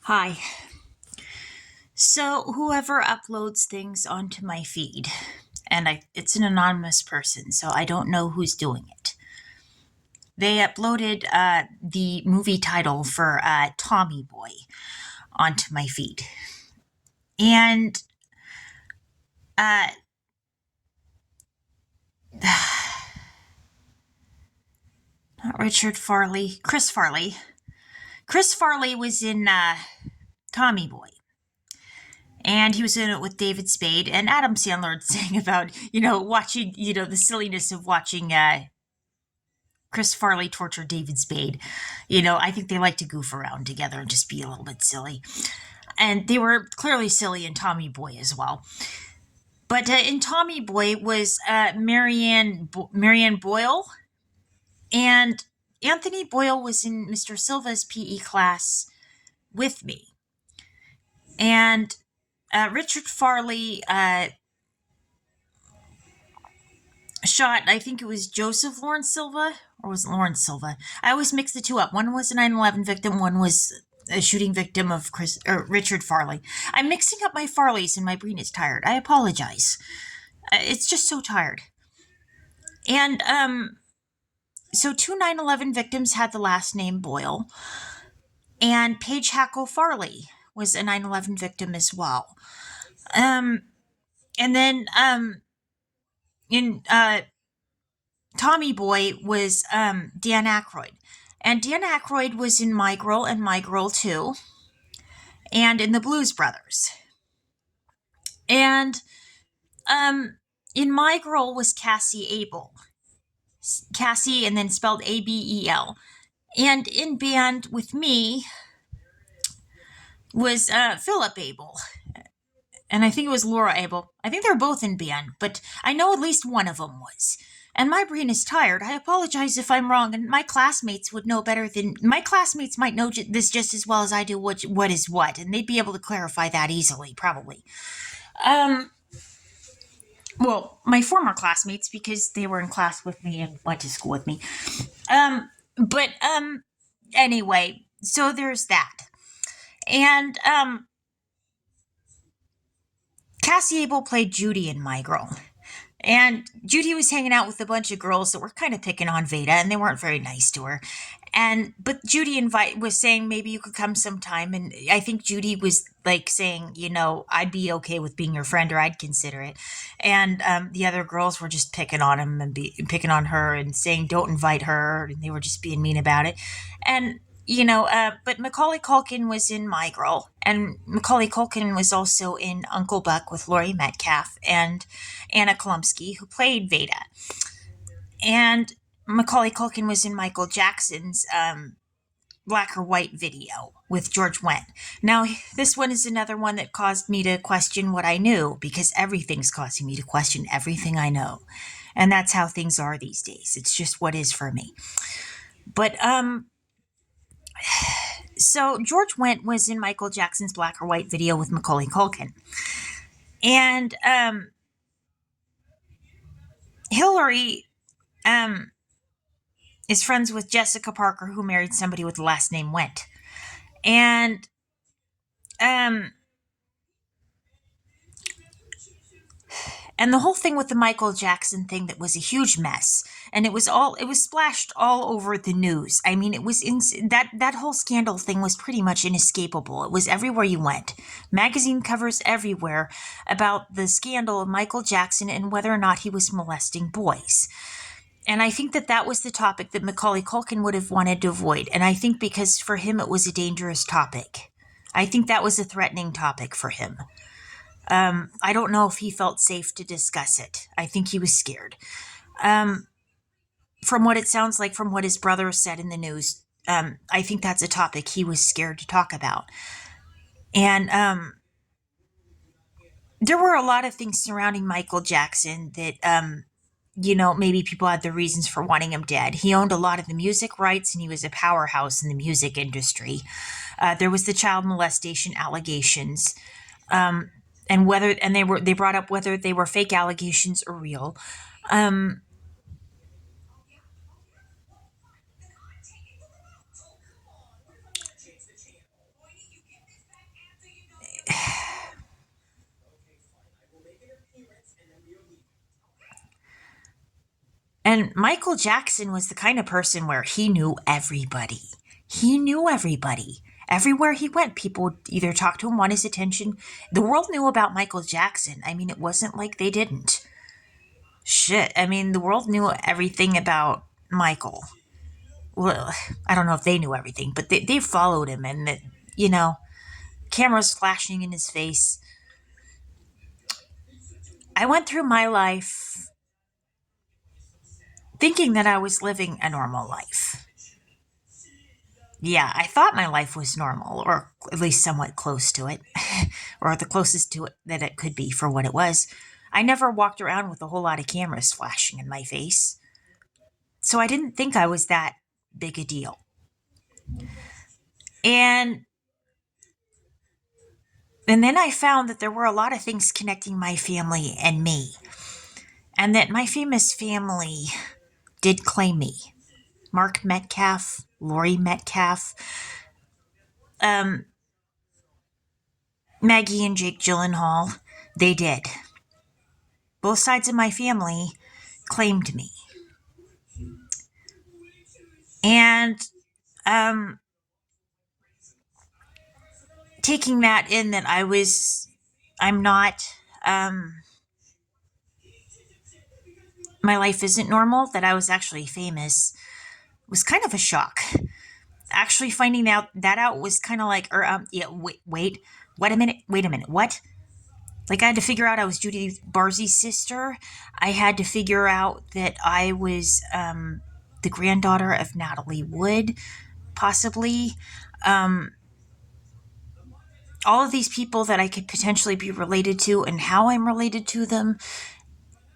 Hi. So, whoever uploads things onto my feed, and it's an anonymous person, so I don't know who's doing it. They uploaded the movie title for Tommy Boy onto my feed. And uh, not Richard Farley, Chris Farley. Chris Farley was in Tommy Boy. And he was in it with David Spade and Adam Sandler saying about, watching, the silliness of watching Chris Farley tortured David Spade. I think they like to goof around together and just be a little bit silly. And they were clearly silly in Tommy Boy as well. But in Tommy Boy was Marianne Boyle, and Anthony Boyle was in Mr. Silva's PE class with me. And Richard Farley shot, I think it was Joseph Lawrence Silva, or was it Lawrence Silva? I always mix the two up. One was a 9/11 victim, one was a shooting victim of Richard Farley. I'm mixing up my Farleys and my brain is tired. I apologize. It's just so tired. And so two 9/11 victims had the last name Boyle, and Paige Hackle Farley was a 9/11 victim as well. And then in Tommy Boy was Dan Aykroyd. And Dan Aykroyd was in My Girl and My Girl 2 and in The Blues Brothers. And in My Girl was Cassie Abel. Cassie and then spelled Abel. And in band with me was Philip Abel. And I think it was Laura Abel. I think they're both in band, but I know at least one of them was. And my brain is tired. I apologize if I'm wrong, and my classmates would know better than my classmates might know this just as well as I do. What is what, and they'd be able to clarify that easily, probably. Well, my former classmates because they were in class with me and went to school with me. But anyway, so there's that, and Cassie Abel played Judy in My Girl. And Judy was hanging out with a bunch of girls that were kind of picking on Veda, and they weren't very nice to her. But Judy was saying maybe you could come sometime, and I think Judy was like saying, I'd be okay with being your friend, or I'd consider it. And the other girls were just picking on him and picking on her and saying don't invite her, and they were just being mean about it. And but Macaulay Culkin was in My Girl, and Macaulay Culkin was also in Uncle Buck with Laurie Metcalf and Anna Kolumsky, who played Veda. And Macaulay Culkin was in Michael Jackson's Black or White video with George Wendt. Now, this one is another one that caused me to question what I knew, because everything's causing me to question everything I know. And that's how things are these days. It's just what is for me. But so George Wendt was in Michael Jackson's Black or White video with Macaulay Culkin. And Hillary is friends with Jessica Parker, who married somebody with the last name Wendt. And the whole thing with the Michael Jackson thing, that was a huge mess, and it was splashed all over the news. I mean, it was that whole scandal thing was pretty much inescapable. It was everywhere you went, magazine covers everywhere about the scandal of Michael Jackson and whether or not he was molesting boys. And I think that was the topic that Macaulay Culkin would have wanted to avoid. And I think because for him it was a dangerous topic. I think that was a threatening topic for him. I don't know if he felt safe to discuss it. I think he was scared. From what it sounds like, from what his brother said in the news, I think that's a topic he was scared to talk about. And there were a lot of things surrounding Michael Jackson that, maybe people had their reasons for wanting him dead. He owned a lot of the music rights, and he was a powerhouse in the music industry. There was the child molestation allegations. And they brought up whether they were fake allegations or real. And Michael Jackson was the kind of person where he knew everybody. He knew everybody. Everywhere he went, people would either talk to him, want his attention. The world knew about Michael Jackson. I mean, it wasn't like they didn't. Shit. I mean, the world knew everything about Michael. Well, I don't know if they knew everything, but they followed him and, you know, cameras flashing in his face. I went through my life thinking that I was living a normal life. Yeah, I thought my life was normal, or at least somewhat close to it, or the closest to it that it could be for what it was. I never walked around with a whole lot of cameras flashing in my face, so I didn't think I was that big a deal. And then I found that there were a lot of things connecting my family and me, and that my famous family did claim me. Mark Metcalf, Lori Metcalf, Maggie and Jake Gyllenhaal, they did. Both sides of my family claimed me. And taking that in that I'm not, my life isn't normal, that I was actually famous, was kind of a shock. Actually finding out was kind of like, yeah, wait a minute, what? Like, I had to figure out I was Judy Barzi's sister. I had to figure out that I was the granddaughter of Natalie Wood, possibly. All of these people that I could potentially be related to and how I'm related to them.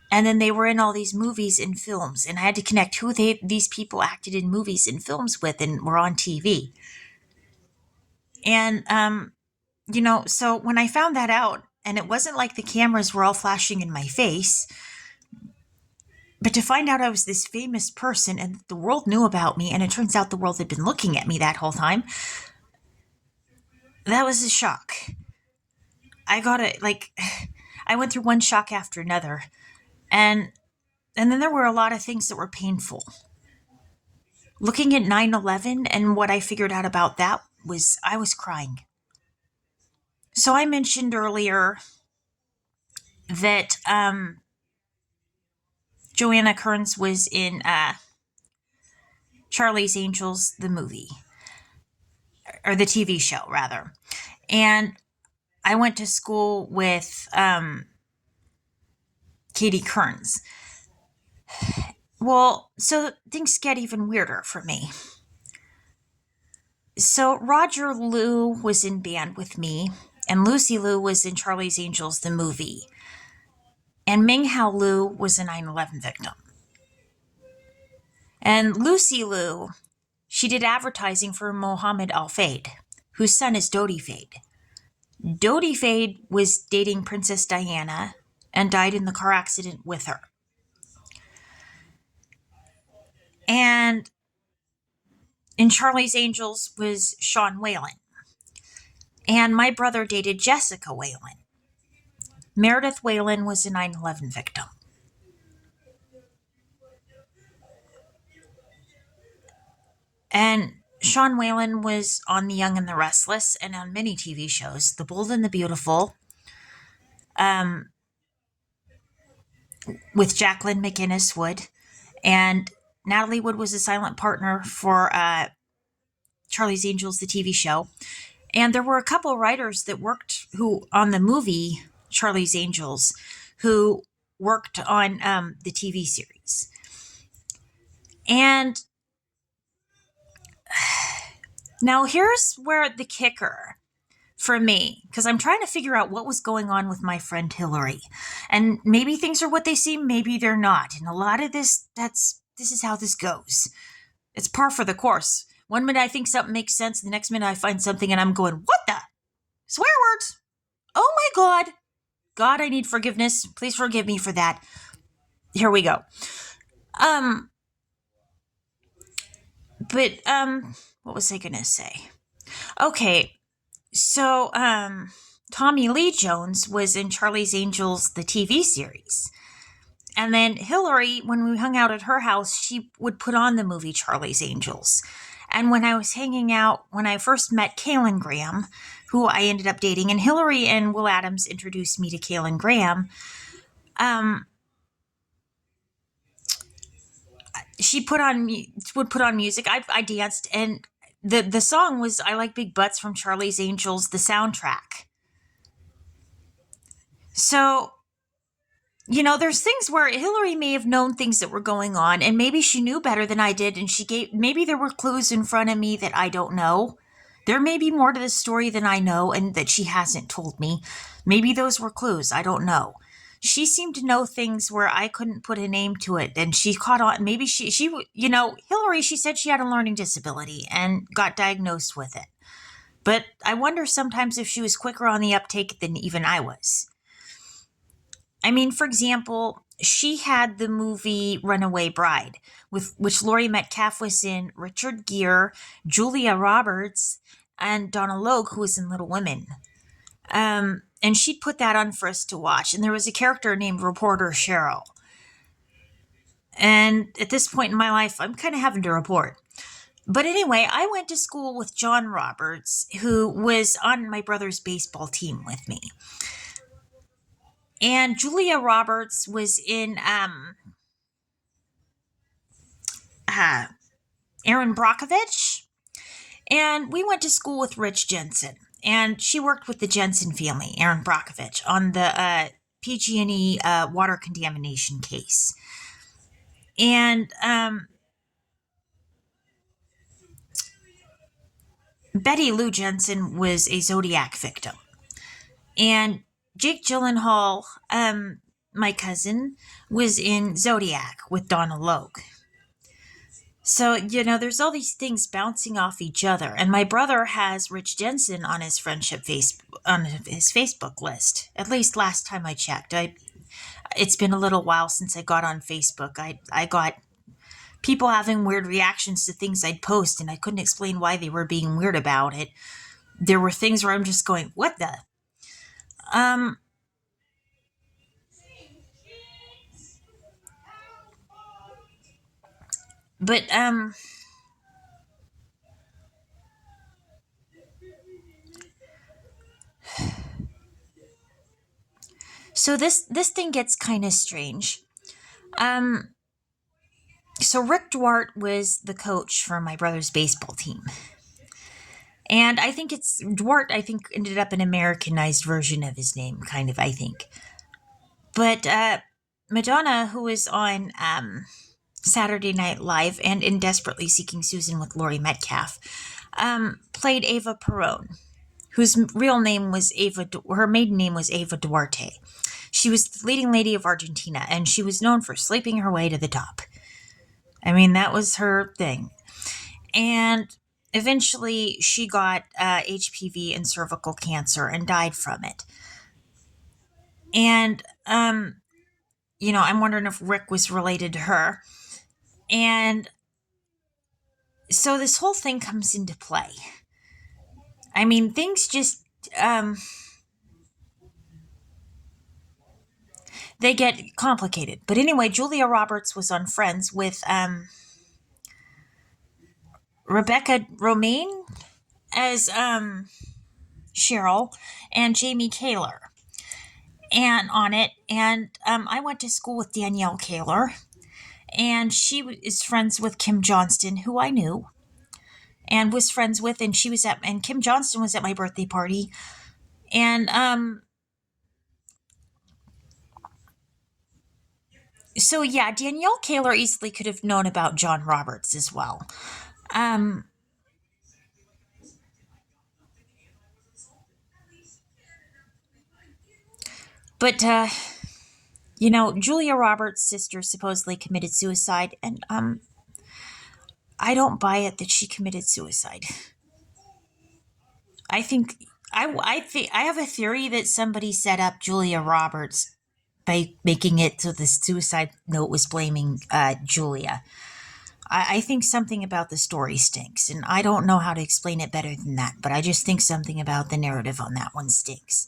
And then they were in all these movies and films. And I had to connect who these people acted in movies and films with and were on TV. And, so when I found that out, and it wasn't like the cameras were all flashing in my face, but to find out I was this famous person and the world knew about me, and it turns out the world had been looking at me that whole time, that was a shock. I went through one shock after another. And then there were a lot of things that were painful. Looking at 9/11 and what I figured out about that was I was crying. So I mentioned earlier that Joanna Kearns was in Charlie's Angels, the movie, or the TV show, rather. And I went to school with Katie Kearns. Well, so things get even weirder for me. So Roger Liu was in band with me, and Lucy Liu was in Charlie's Angels, the movie. And Ming Hao Liu was a 9/11 victim. And Lucy Liu, she did advertising for Mohammed Al-Fayed, whose son is Dodi Fayed. Dodi Fayed was dating Princess Diana and died in the car accident with her. And in Charlie's Angels was Sean Whalen. And my brother dated Jessica Whalen. Meredith Whalen was a 9/11 victim. And Sean Whalen was on The Young and the Restless and on many TV shows, The Bold and the Beautiful, with Jacqueline McInnes Wood. And Natalie Wood was a silent partner for Charlie's Angels, the TV show. And there were a couple writers that worked on the movie Charlie's Angels who worked on the TV series. And now here's where the kicker for me, because I'm trying to figure out what was going on with my friend Hillary. And maybe things are what they seem, maybe they're not. And a lot of this is how this goes. It's par for the course. One minute I think something makes sense, the next minute I find something and I'm going, what the? Swear words. Oh my God. God, I need forgiveness. Please forgive me for that. Here we go. What was I gonna say? Okay, so Tommy Lee Jones was in Charlie's Angels, the TV series. And then Hillary, when we hung out at her house, she would put on the movie Charlie's Angels. And when I was hanging out, when I first met Kaylin Graham, who I ended up dating, and Hillary and Will Adams introduced me to Kaylin Graham, um, she would put on music. I danced, and the song was "I Like Big Butts" from Charlie's Angels, the soundtrack. So there's things where Hillary may have known things that were going on, and maybe she knew better than I did, and maybe there were clues in front of me that I don't know. There may be more to the story than I know and that she hasn't told me. Maybe those were clues. I don't know. She seemed to know things where I couldn't put a name to it, and she caught on. Maybe Hillary, she said she had a learning disability and got diagnosed with it. But I wonder sometimes if she was quicker on the uptake than even I was. I mean, for example, she had the movie Runaway Bride, with which Laurie Metcalf was in, Richard Gere, Julia Roberts, and Donna Logue, who was in Little Women. And she'd put that on for us to watch. And there was a character named Reporter Cheryl. And at this point in my life, I'm kind of having to report. But anyway, I went to school with John Roberts, who was on my brother's baseball team with me. And Julia Roberts was in Aaron Brockovich. And we went to school with Rich Jensen. And she worked with the Jensen family, Aaron Brockovich, on the PG&E water contamination case. And Betty Lou Jensen was a Zodiac victim. And Jake Gyllenhaal, my cousin, was in Zodiac with Donna Logue. So, there's all these things bouncing off each other. And my brother has Rich Jensen on his on his Facebook list. At least last time I checked. It's been a little while since I got on Facebook. I got people having weird reactions to things I'd post, and I couldn't explain why they were being weird about it. There were things where I'm just going, what the? But so this thing gets kind of strange. So Rick Duarte was the coach for my brother's baseball team. And I think Duarte, I think, ended up an Americanized version of his name, kind of, I think. But Madonna, who was on Saturday Night Live and in Desperately Seeking Susan with Laurie Metcalf, played Eva Perón, whose real name was her maiden name was Eva Duarte. She was the leading lady of Argentina, and she was known for sleeping her way to the top. I mean, that was her thing. And eventually she got HPV and cervical cancer and died from it. And, I'm wondering if Rick was related to her. And so this whole thing comes into play. I mean, things just, they get complicated. But anyway, Julia Roberts was on Friends with Rebecca Romaine as Cheryl and Jamie Kaler and on it. And I went to school with Danielle Kaler, and she is friends with Kim Johnston, who I knew and was friends with, and Kim Johnston was at my birthday party. And so yeah, Danielle Kaler easily could have known about John Roberts as well. But Julia Roberts' sister supposedly committed suicide, and I don't buy it that she committed suicide. I think I have a theory that somebody set up Julia Roberts by making it so the suicide note was blaming Julia. I think something about the story stinks, and I don't know how to explain it better than that, but I just think something about the narrative on that one stinks.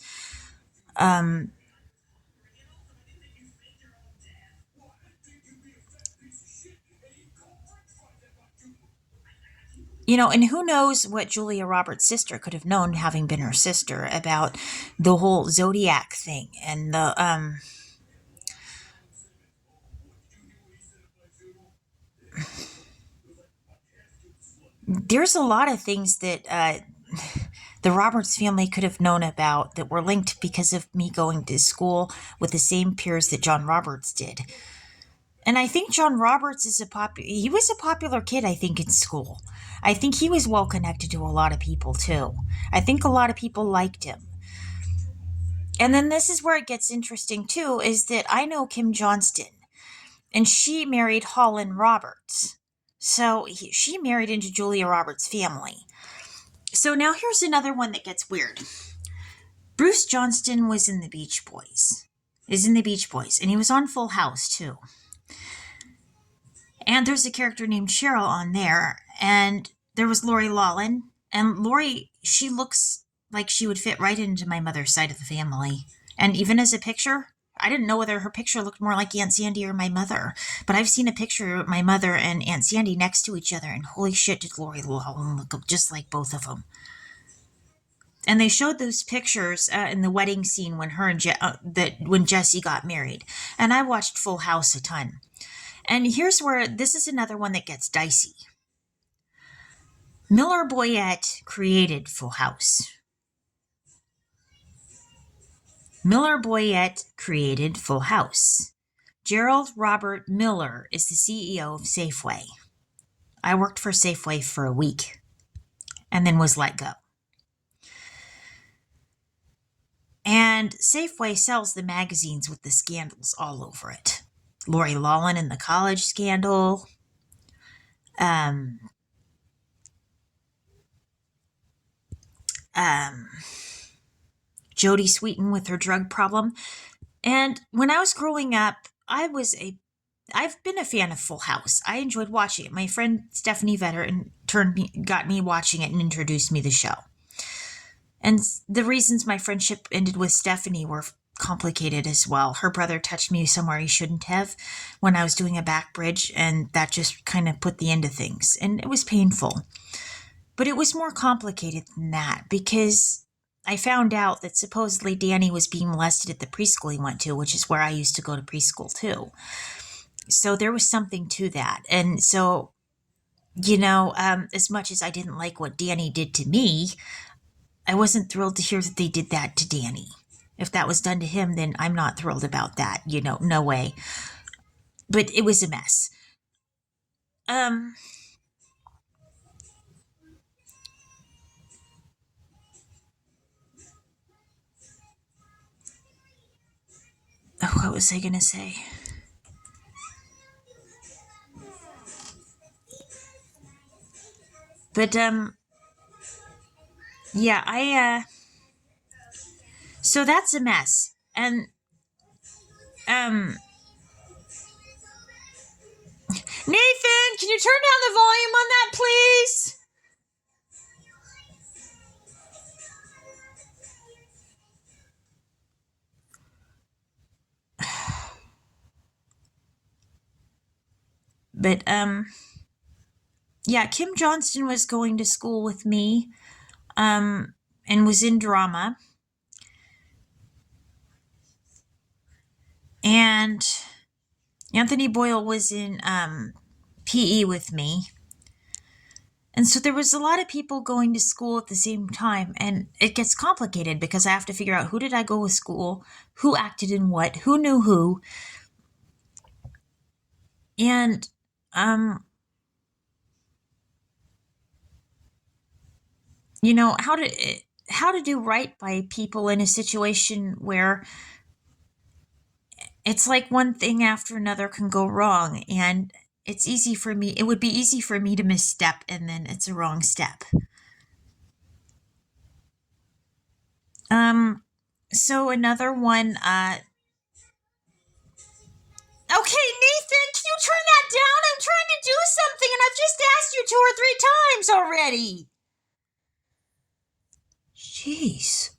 And who knows what Julia Roberts' sister could have known, having been her sister, about the whole Zodiac thing and there's a lot of things that the Roberts family could have known about that were linked because of me going to school with the same peers that John Roberts did. And I think John Roberts he was a popular kid, I think, in school. I think he was well connected to a lot of people too. I think a lot of people liked him. And then this is where it gets interesting too, is that I know Kim Johnston, and she married Holland Roberts. So she married into Julia Roberts' family. So now here's another one that gets weird. Bruce Johnston was in the Beach Boys. And he was on Full House too. And there's a character named Cheryl on there, and there was Lori Loughlin. And Lori, she looks like she would fit right into my mother's side of the family. And even as a picture, I didn't know whether her picture looked more like Aunt Sandy or my mother. But I've seen a picture of my mother and Aunt Sandy next to each other, and holy shit, did Lori Loughlin look just like both of them. And they showed those pictures in the wedding scene when when Jesse got married. And I watched Full House a ton. And here's where this is another one that gets dicey. Miller Boyett created Full House. Miller Boyett created Full House. Gerald Robert Miller is the CEO of Safeway. I worked for Safeway for a week and then was let go. And Safeway sells the magazines with the scandals all over it. Lori Loughlin and the college scandal. Jodie Sweetin with her drug problem. And when I was growing up, I've been a fan of Full House. I enjoyed watching it. My friend Stephanie Vetter got me watching it and introduced me to the show. And the reasons my friendship ended with Stephanie were complicated as well. Her brother touched me somewhere he shouldn't have when I was doing a back bridge, and that just kind of put the end to things. And it was painful. But it was more complicated than that, because I found out that supposedly Danny was being molested at the preschool he went to, which is where I used to go to preschool too. So there was something to that. And so, as much as I didn't like what Danny did to me, I wasn't thrilled to hear that they did that to Danny. If that was done to him, then I'm not thrilled about that. No way. But it was a mess. Oh, what was I going to say? But, yeah, so that's a mess. And, Nathan, can you turn down the volume on that, please? But, yeah, Kim Johnston was going to school with me, and was in drama. And Anthony Boyle was in PE with me. And so there was a lot of people going to school at the same time, and it gets complicated because I have to figure out who did I go with school, who acted in what, who knew who. And how to do right by people in a situation where it's like one thing after another can go wrong, and it would be easy for me to misstep, and then it's a wrong step. So another one, okay, Nathan, can you turn that down? I'm trying to do something, and I've just asked you 2 or 3 times already. Jeez.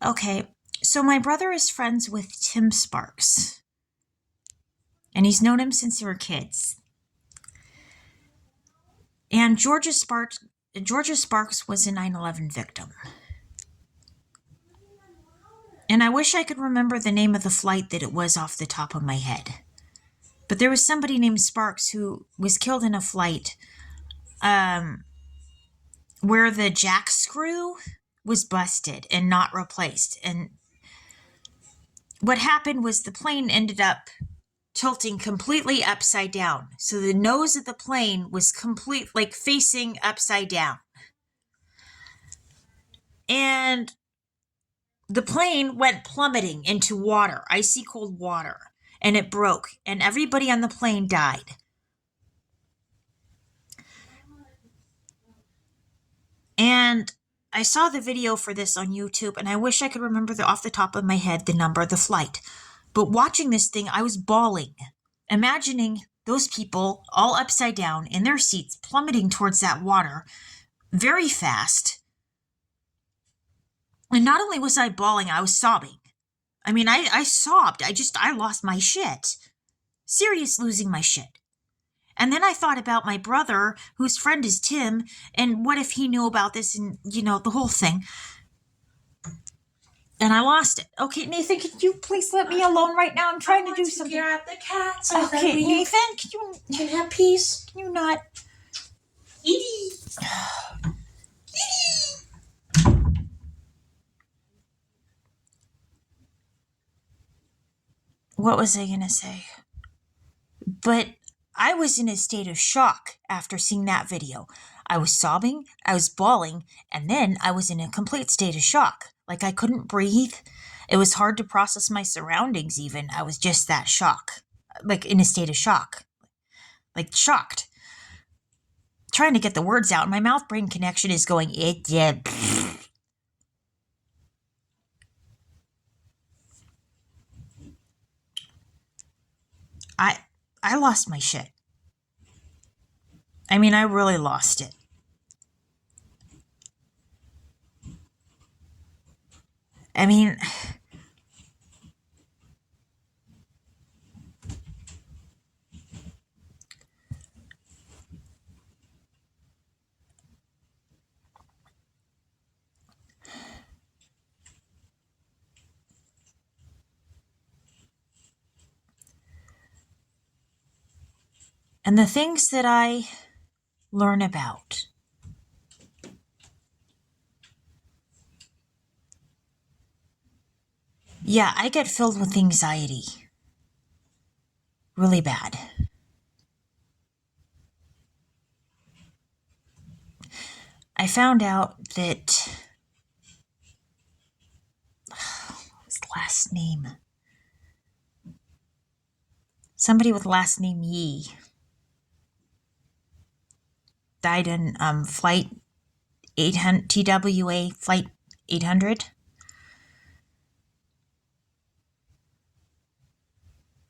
Okay, so my brother is friends with Tim Sparks. And he's known him since they were kids. And Georgia Sparks was a 9/11 victim. And I wish I could remember the name of the flight that it was off the top of my head. But there was somebody named Sparks who was killed in a flight where the jack screw was busted and not replaced. And what happened was the plane ended up tilting completely upside down. So the nose of the plane was like facing upside down. And the plane went plummeting into water, icy cold water, and it broke, and everybody on the plane died. And I saw the video for this on YouTube, and I wish I could remember off the top of my head the number of the flight. But watching this thing, I was bawling, imagining those people all upside down in their seats, plummeting towards that water very fast. And not only was I bawling, I was sobbing. I mean, I sobbed. I lost my shit. Serious losing my shit. And then I thought about my brother, whose friend is Tim, and what if he knew about this and, the whole thing. And I lost it. Okay, Nathan, can you please let me alone right now? I'm trying to do something. Get the cat. So okay, Nathan, can you have peace? Can you not? Edie. What was I going to say? But I was in a state of shock after seeing that video. I was sobbing, I was bawling, and then I was in a complete state of shock. Like I couldn't breathe. It was hard to process my surroundings even. I was just that shock. Like in a state of shock. Like shocked. Trying to get the words out. My mouth-brain connection is going, yeah. I lost my shit. I mean, I really lost it. I mean, and the things that I learn about. Yeah, I get filled with anxiety. Really bad. I found out that what was the last name? Somebody with last name Yee died in flight 800 TWA flight 800.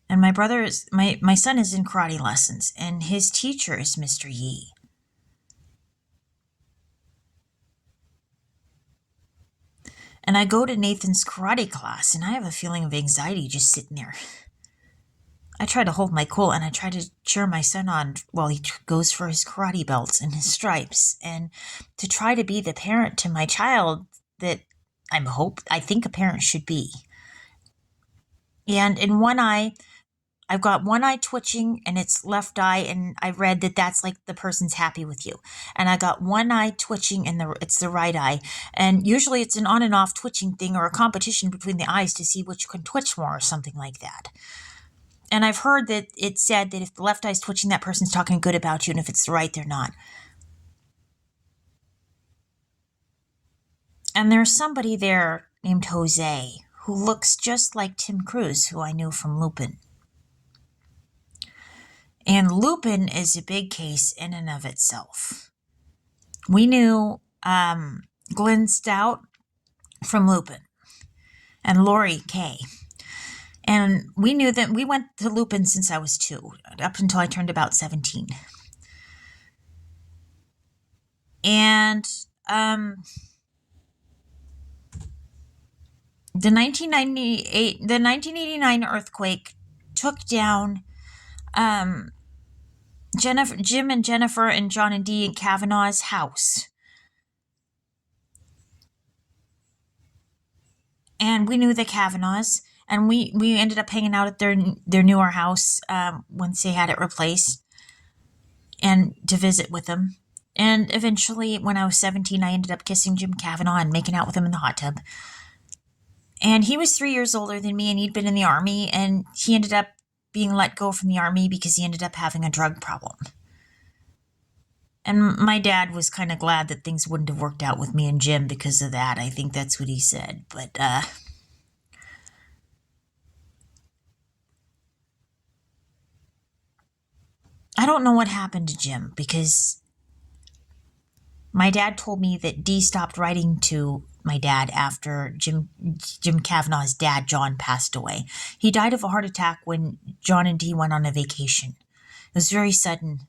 And my son is in karate lessons, and his teacher is Mr. Yee. And I go to Nathan's karate class, and I have a feeling of anxiety just sitting there. I try to hold my cool, and I try to cheer my son on while he goes for his karate belts and his stripes, and to try to be the parent to my child that I think a parent should be. And in one eye, I've got one eye twitching and it's left eye, and I read that that's like the person's happy with you. And I got one eye twitching and it's the right eye. And usually it's an on and off twitching thing or a competition between the eyes to see which can twitch more or something like that. And I've heard that it's said that if the left eye's twitching, that person's talking good about you, and if it's the right, they're not. And there's somebody there named Jose who looks just like Tim Cruise, who I knew from Lupin. And Lupin is a big case in and of itself. We knew Glenn Stout from Lupin and Lori Kay. And we knew that we went to Lupin since I was 2, up until I turned about 17. And the 1989 earthquake took down Jim and Jennifer and John and Dee and Kavanaugh's house. And we knew the Kavanaughs, and we ended up hanging out at their newer house once they had it replaced, and to visit with them. And eventually, when I was 17, I ended up kissing Jim Kavanaugh and making out with him in the hot tub. And he was 3 years older than me, and he'd been in the Army, and he ended up being let go from the Army because he ended up having a drug problem. And my dad was kind of glad that things wouldn't have worked out with me and Jim because of that. I think that's what he said. But I don't know what happened to Jim, because my dad told me that Dee stopped writing to my dad after Jim Kavanaugh's dad, John, passed away. He died of a heart attack when John and Dee went on a vacation. It was very sudden.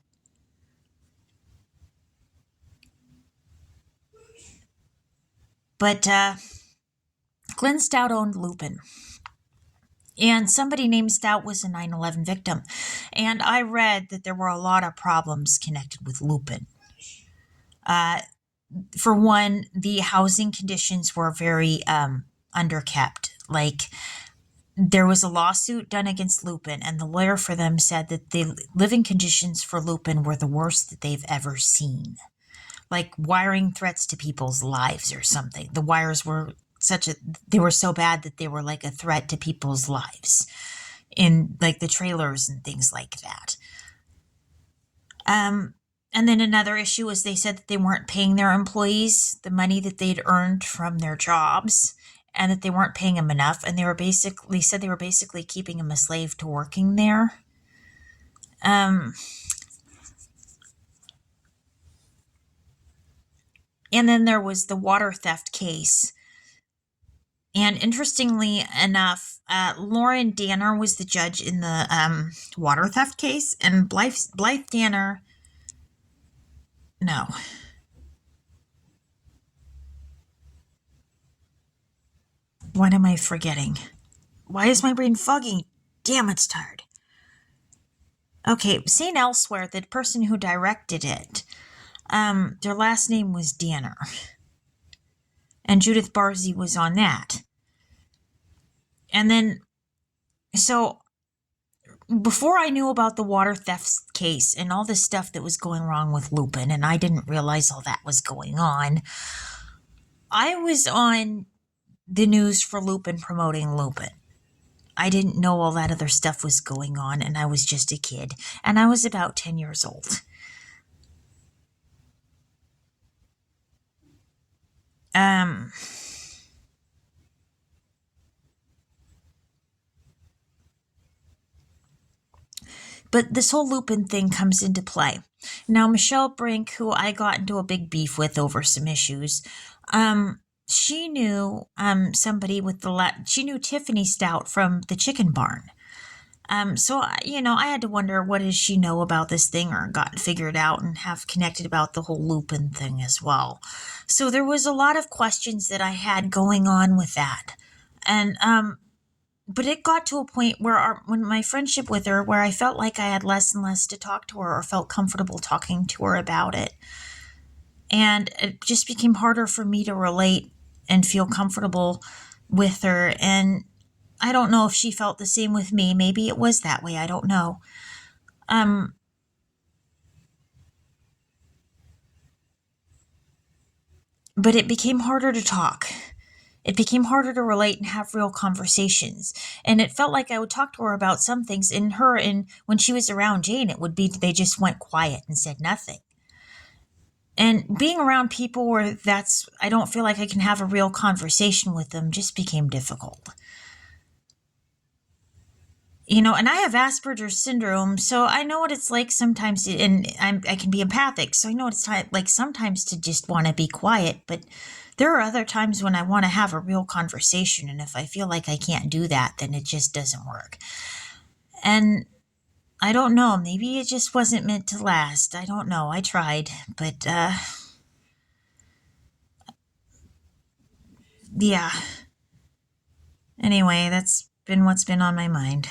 But Glenn Stout owned Lupin. And somebody named Stout was a 9/11 victim. And I read that there were a lot of problems connected with Lupin. For one, the housing conditions were very underkept. Like, there was a lawsuit done against Lupin, and the lawyer for them said that the living conditions for Lupin were the worst that they've ever seen. Like wiring threats to people's lives or something. The wires were they were so bad that they were like a threat to people's lives in like the trailers and things like that. And then another issue was they said that they weren't paying their employees the money that they'd earned from their jobs, and that they weren't paying them enough. And they were basically keeping them a slave to working there. And then there was the water theft case. And interestingly enough, Lauren Danner was the judge in the water theft case, and Blythe Danner, no. What am I forgetting? Why is my brain foggy? Damn, it's tired. Okay, St. Elsewhere, the person who directed it, their last name was Danner. And Judith Barzey was on that. And then, so before I knew about the water theft case and all this stuff that was going wrong with Lupin, and I didn't realize all that was going on, I was on the news for Lupin, promoting Lupin. I didn't know all that other stuff was going on, and I was just a kid, and I was about 10 years old. But this whole Lupin thing comes into play. Now, Michelle Brink, who I got into a big beef with over some issues, she knew somebody with she knew Tiffany Stout from the Chicken Barn. So, I had to wonder, what does she know about this thing, or got figured out and have connected about the whole Lupin thing as well. So there was a lot of questions that I had going on with that. And, but it got to a point where when my friendship with her, where I felt like I had less and less to talk to her, or felt comfortable talking to her about it. And it just became harder for me to relate and feel comfortable with her. And I don't know if she felt the same with me. Maybe it was that way. I don't know. But it became harder to talk. It became harder to relate and have real conversations. And it felt like I would talk to her about some things, and when she was around Jane, it would be they just went quiet and said nothing. And being around people where I don't feel like I can have a real conversation with them, just became difficult. And I have Asperger's syndrome, so I know what it's like sometimes, and I can be empathic, so I know what it's like sometimes to just want to be quiet, but there are other times when I want to have a real conversation, and if I feel like I can't do that, then it just doesn't work. And I don't know, maybe it just wasn't meant to last. I don't know, I tried, but, yeah. Anyway, that's been what's been on my mind.